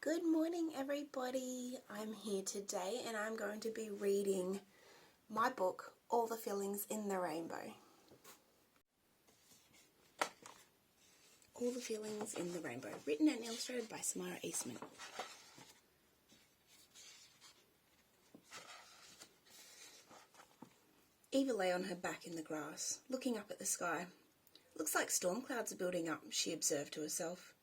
Good morning, everybody. I'm here today and I'm going to be reading my book, All the Feelings in the Rainbow. All the Feelings in the Rainbow, written and illustrated by Samara Eastment. Eva lay on her back in the grass, looking up at the sky. Looks like storm clouds are building up, she observed to herself.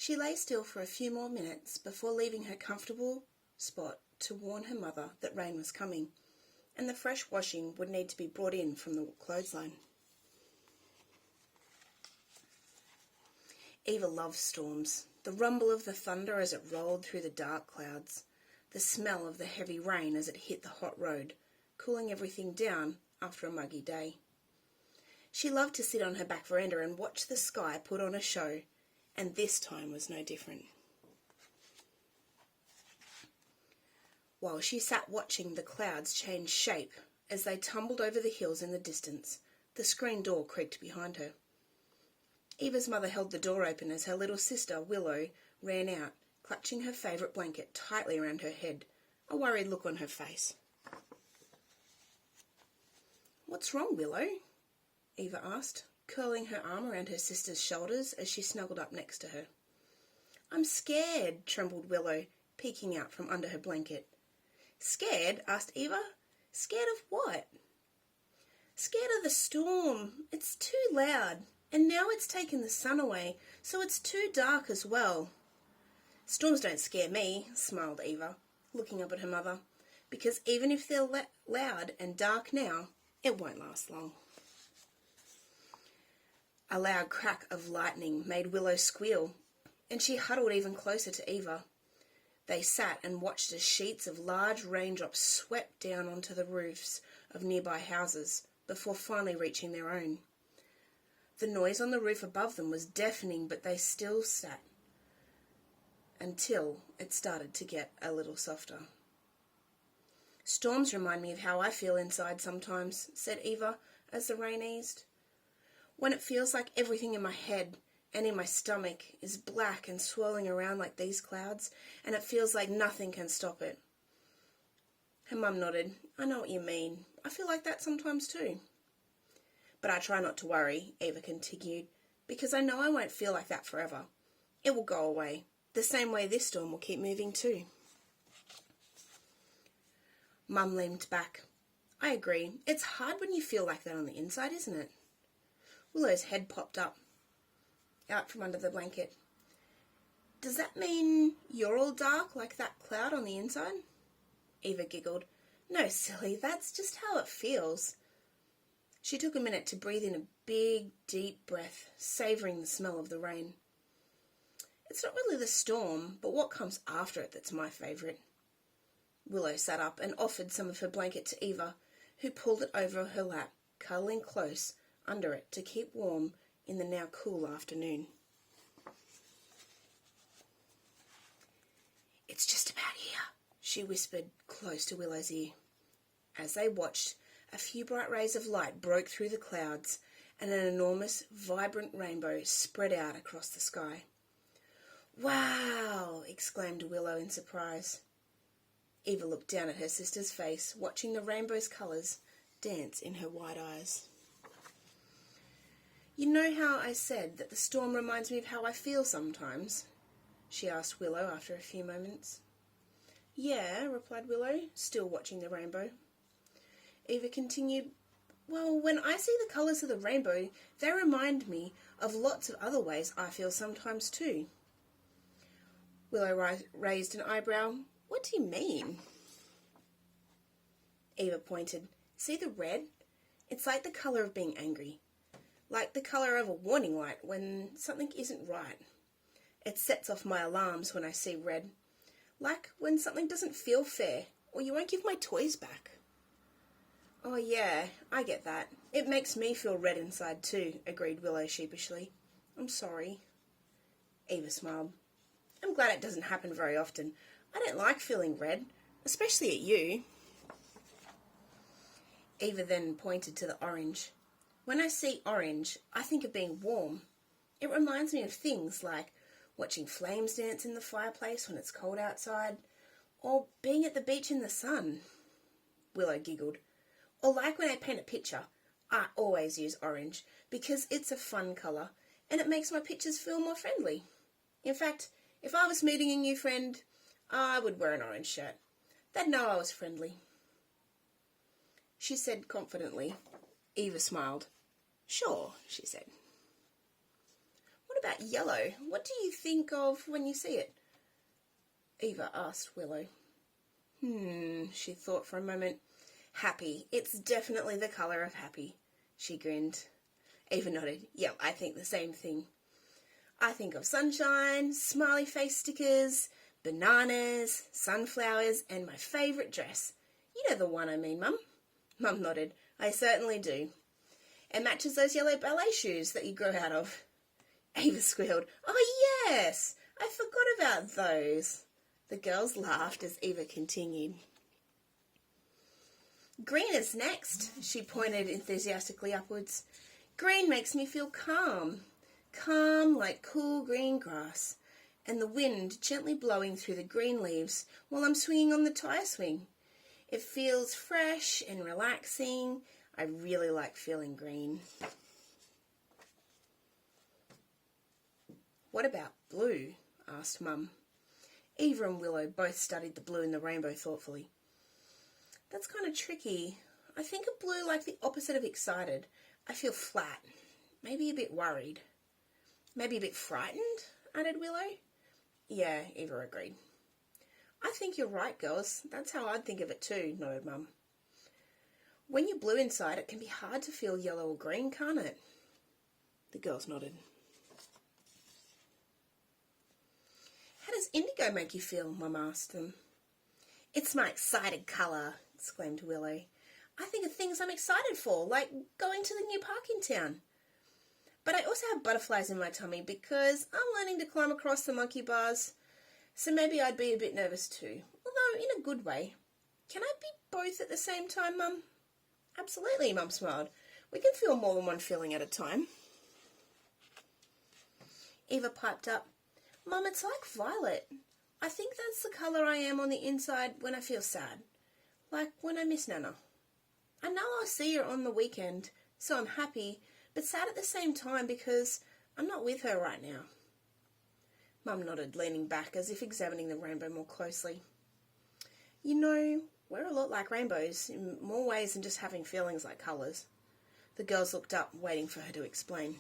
She lay still for a few more minutes before leaving her comfortable spot to warn her mother that rain was coming, and the fresh washing would need to be brought in from the clothesline. Eva loved storms, the rumble of the thunder as it rolled through the dark clouds, the smell of the heavy rain as it hit the hot road, cooling everything down after a muggy day. She loved to sit on her back veranda and watch the sky put on a show, and this time was no different. While she sat watching the clouds change shape as they tumbled over the hills in the distance, the screen door creaked behind her. Eva's mother held the door open as her little sister, Willow, ran out, clutching her favourite blanket tightly around her head, a worried look on her face. "What's wrong, Willow?" Eva asked, curling her arm around her sister's shoulders as she snuggled up next to her. "I'm scared," trembled Willow, peeking out from under her blanket. "Scared?" asked Eva. "Scared of what?" "Scared of the storm. It's too loud, and now it's taken the sun away, so it's too dark as well." "Storms don't scare me," smiled Eva, looking up at her mother, "because even if they're loud and dark now, it won't last long." A loud crack of lightning made Willow squeal, and she huddled even closer to Eva. They sat and watched as sheets of large raindrops swept down onto the roofs of nearby houses before finally reaching their own. The noise on the roof above them was deafening, but they still sat until it started to get a little softer. "Storms remind me of how I feel inside sometimes," said Eva as the rain eased. "When it feels like everything in my head and in my stomach is black and swirling around like these clouds, and it feels like nothing can stop it." Her mum nodded. "I know what you mean. I feel like that sometimes too." "But I try not to worry," Eva continued, "because I know I won't feel like that forever. It will go away, the same way this storm will keep moving too." Mum leaned back. "I agree. It's hard when you feel like that on the inside, isn't it?" Willow's head popped up out from under the blanket. "Does that mean you're all dark like that cloud on the inside?" Eva giggled. "No, silly, that's just how it feels." She took a minute to breathe in a big, deep breath, savouring the smell of the rain. "It's not really the storm, but what comes after it that's my favourite." Willow sat up and offered some of her blanket to Eva, who pulled it over her lap, cuddling close under it to keep warm in the now cool afternoon. "It's just about here," she whispered close to Willow's ear. As they watched, a few bright rays of light broke through the clouds, and an enormous, vibrant rainbow spread out across the sky. "Wow!" exclaimed Willow in surprise. Eva looked down at her sister's face, watching the rainbow's colours dance in her wide eyes. "You know how I said that the storm reminds me of how I feel sometimes?" she asked Willow after a few moments. "Yeah," replied Willow, still watching the rainbow. Eva continued, "Well, when I see the colours of the rainbow, they remind me of lots of other ways I feel sometimes too." Willow raised an eyebrow. "What do you mean?" Eva pointed. "See the red? It's like the colour of being angry. Like the colour of a warning light when something isn't right. It sets off my alarms when I see red. Like when something doesn't feel fair, or you won't give my toys back." "Oh yeah, I get that. It makes me feel red inside too," agreed Willow sheepishly. "I'm sorry." Eva smiled. "I'm glad it doesn't happen very often. I don't like feeling red, especially at you." Eva then pointed to the orange. "When I see orange, I think of being warm. It reminds me of things like watching flames dance in the fireplace when it's cold outside, or being at the beach in the sun. Willow giggled. Or like when I paint a picture, I always use orange because it's a fun colour and it makes my pictures feel more friendly. In fact, if I was meeting a new friend, I would wear an orange shirt. They'd know I was friendly. She said confidently. Eva smiled. Sure, she said. What about yellow? What do you think of when you see it? Eva asked Willow. She thought for a moment. Happy. It's definitely the colour of happy. She grinned. Eva nodded. Yep, I think the same thing. I think of sunshine, smiley face stickers, bananas, sunflowers, and my favourite dress. You know the one I mean, Mum? Mum nodded. I certainly do. It matches those yellow ballet shoes that you grew out of. Eva squealed. Oh, yes! I forgot about those. The girls laughed as Eva continued. Green is next, she pointed enthusiastically upwards. Green makes me feel calm. Calm like cool green grass, and the wind gently blowing through the green leaves while I'm swinging on the tire swing. It feels fresh and relaxing. I really like feeling green. What about blue? Asked Mum. Eva and Willow both studied the blue in the rainbow thoughtfully. That's kind of tricky. I think of blue like the opposite of excited. I feel flat, maybe a bit worried. Maybe a bit frightened, added Willow. Yeah, Eva agreed. I think you're right, girls. That's how I'd think of it too, nodded Mum. When you're blue inside, it can be hard to feel yellow or green, can't it? The girls nodded. How does indigo make you feel? Mum asked them. It's my excited colour, exclaimed Willow. I think of things I'm excited for, like going to the new park in town. But I also have butterflies in my tummy because I'm learning to climb across the monkey bars, so maybe I'd be a bit nervous too, although in a good way. Can I be both at the same time, Mum? Absolutely, Mum smiled. We can feel more than one feeling at a time. Eva piped up. Mum, it's like violet. I think that's the colour I am on the inside when I feel sad, like when I miss Nana. I know I'll see her on the weekend, so I'm happy, but sad at the same time because I'm not with her right now. Mum nodded, leaning back as if examining the rainbow more closely. You know, we're a lot like rainbows in more ways than just having feelings like colours. The girls looked up, waiting for her to explain.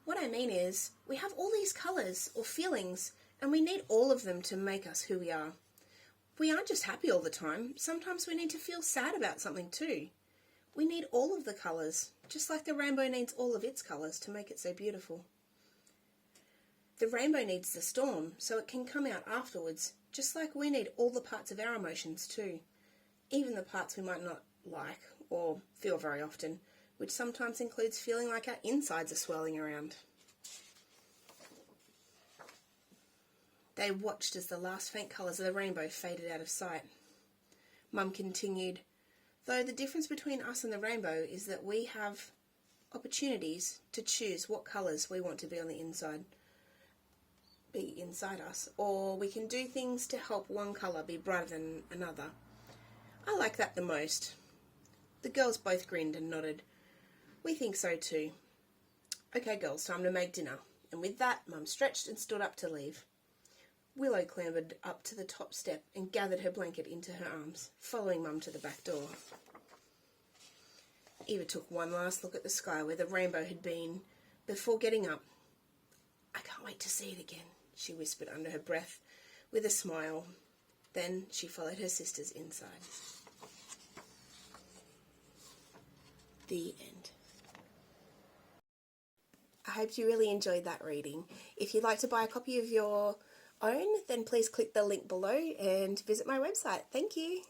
What I mean is, we have all these colours or feelings, and we need all of them to make us who we are. We aren't just happy all the time. Sometimes we need to feel sad about something too. We need all of the colours, just like the rainbow needs all of its colours to make it so beautiful. The rainbow needs the storm so it can come out afterwards, just like we need all the parts of our emotions too, even the parts we might not like or feel very often, which sometimes includes feeling like our insides are swirling around. They watched as the last faint colours of the rainbow faded out of sight. Mum continued, though the difference between us and the rainbow is that we have opportunities to choose what colours we want to be on the inside, be inside us, or we can do things to help one colour be brighter than another. I like that the most. The girls both grinned and nodded. We think so too. Okay, girls, time to make dinner. And with that, Mum stretched and stood up to leave. Willow clambered up to the top step and gathered her blanket into her arms, following Mum to the back door. Eva took one last look at the sky where the rainbow had been before getting up. I can't wait to see it again, she whispered under her breath with a smile. Then she followed her sisters inside. The end. I hope you really enjoyed that reading. If you'd like to buy a copy of your own, then please click the link below and visit my website. Thank you.